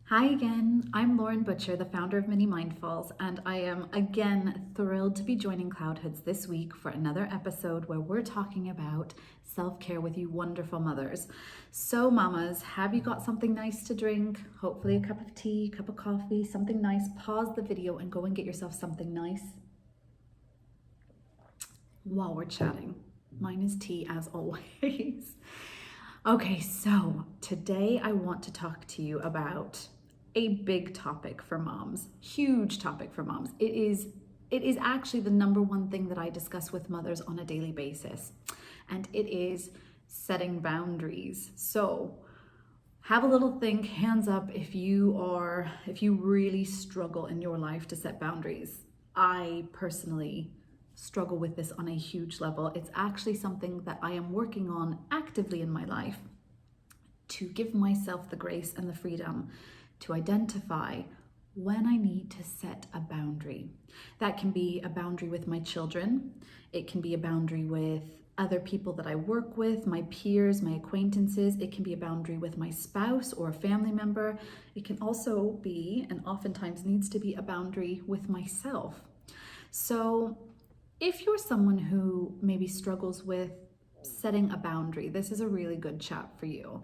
Hi again, I'm Lauren Butcher, the founder of Mini Mindfuls, and I am again thrilled to be joining Cloudhoods this week for another episode where we're talking about self-care with you wonderful mothers. So mamas, have you got something nice to drink? Hopefully a cup of tea, cup of coffee, something nice. Pause the video and go and get yourself something nice while we're chatting. Mine is tea as always. Okay, so today I want to talk to you about a big topic for moms, huge topic for moms. It is actually the number one thing that I discuss with mothers on a daily basis, and it is setting boundaries. So have a little think, hands up if you really struggle in your life to set boundaries. I personally struggle with this on a huge level. It's actually something that I am working on actively in my life to give myself the grace and the freedom to identify when I need to set a boundary. That can be a boundary with my children. It can be a boundary with other people that I work with, my peers, my acquaintances. It can be a boundary with my spouse or a family member. It can also be, and oftentimes needs to be, a boundary with myself. So if you're someone who maybe struggles with setting a boundary, this is a really good chat for you.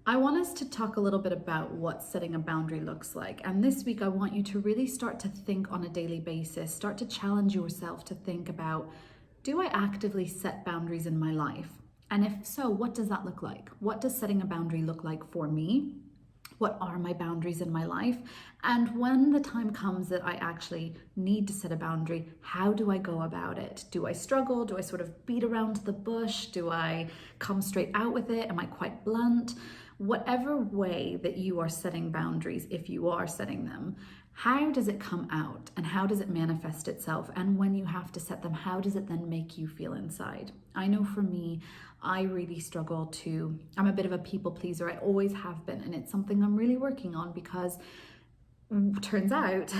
I want us to talk a little bit about what setting a boundary looks like. And this week, I want you to really start to think on a daily basis, start to challenge yourself to think about, do I actively set boundaries in my life? And if so, what does that look like? What does setting a boundary look like for me? What are my boundaries in my life? And when the time comes that I actually need to set a boundary, how do I go about it? Do I struggle? Do I sort of beat around the bush? Do I come straight out with it? Am I quite blunt? Whatever way that you are setting boundaries, if you are setting them, how does it come out and how does it manifest itself? And when you have to set them, how does it then make you feel inside? I know for me, I really struggle to, I'm a bit of a people pleaser. I always have been, and it's something I'm really working on because it turns out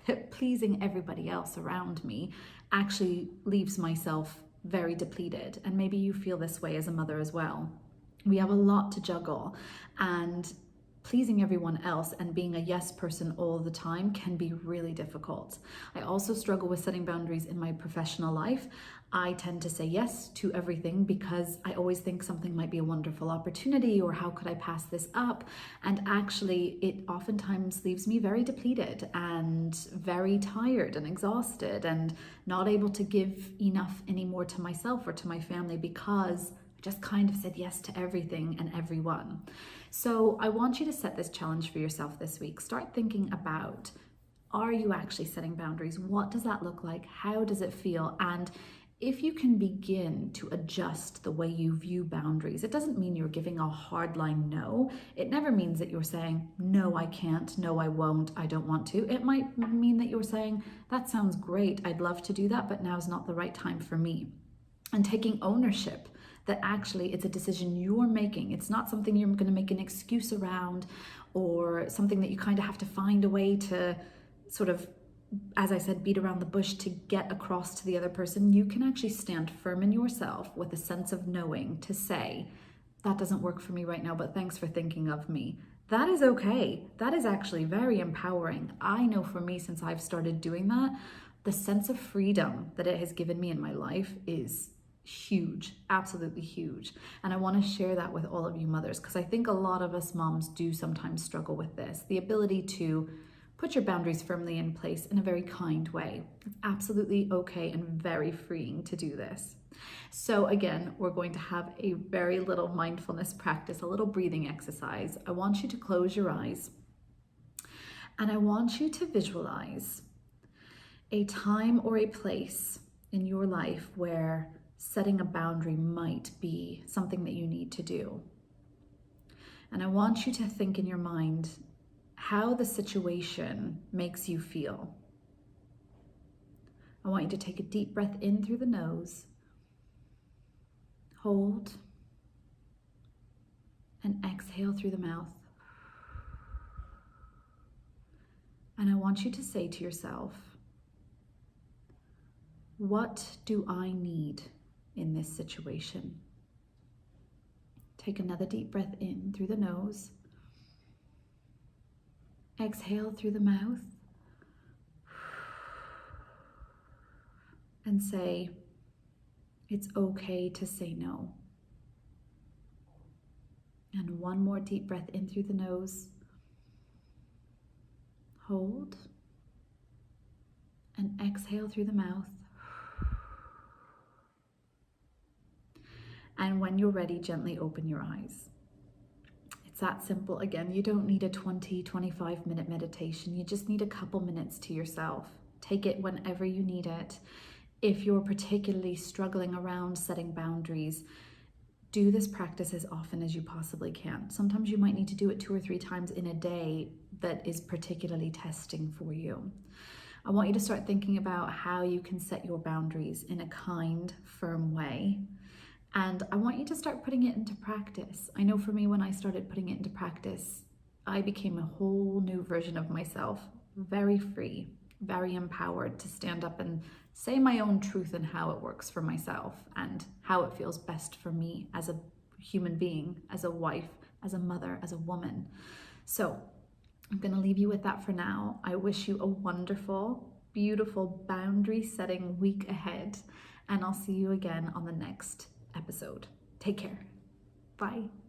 that pleasing everybody else around me actually leaves myself very depleted. And maybe you feel this way as a mother as well. We have a lot to juggle, and pleasing everyone else and being a yes person all the time can be really difficult. I also struggle with setting boundaries in my professional life. I tend to say yes to everything because I always think something might be a wonderful opportunity, or how could I pass this up? And actually, it oftentimes leaves me very depleted and very tired and exhausted and not able to give enough anymore to myself or to my family because I just kind of said yes to everything and everyone. So I want you to set this challenge for yourself this week. Start thinking about, are you actually setting boundaries? What does that look like? How does it feel? And if you can begin to adjust the way you view boundaries, it doesn't mean you're giving a hard line no. It never means that you're saying, no, I can't, no, I won't, I don't want to. It might mean that you're saying, that sounds great, I'd love to do that, but now's not the right time for me. And taking ownership that actually it's a decision you're making. It's not something you're going to make an excuse around, or something that you kind of have to find a way to sort of, as I said, beat around the bush to get across to the other person. You can actually stand firm in yourself with a sense of knowing to say, that doesn't work for me right now, but thanks for thinking of me. That is okay. That is actually very empowering. I know for me, since I've started doing that, the sense of freedom that it has given me in my life is huge, absolutely huge. And I want to share that with all of you mothers, because I think a lot of us moms do sometimes struggle with this, the ability to put your boundaries firmly in place in a very kind way. It's absolutely okay and very freeing to do this. So again, we're going to have a very little mindfulness practice, a little breathing exercise. I want you to close your eyes, and I want you to visualize a time or a place in your life where setting a boundary might be something that you need to do. And I want you to think in your mind how the situation makes you feel. I want you to take a deep breath in through the nose, hold, and exhale through the mouth. And I want you to say to yourself, what do I need in this situation? Take another deep breath in through the nose. Exhale through the mouth. And say, it's okay to say no. And one more deep breath in through the nose. Hold. And exhale through the mouth. And when you're ready, gently open your eyes. It's that simple. Again, you don't need a 20-25 minute meditation. You just need a couple minutes to yourself. Take it whenever you need it. If you're particularly struggling around setting boundaries, do this practice as often as you possibly can. Sometimes you might need to do it 2 or 3 times in a day that is particularly testing for you. I want you to start thinking about how you can set your boundaries in a kind, firm way. And I want you to start putting it into practice. I know for me, when I started putting it into practice, I became a whole new version of myself, very free, very empowered to stand up and say my own truth and how it works for myself and how it feels best for me as a human being, as a wife, as a mother, as a woman. So I'm going to leave you with that for now. I wish you a wonderful, beautiful boundary setting week ahead, and I'll see you again on the next episode. Take care. Bye.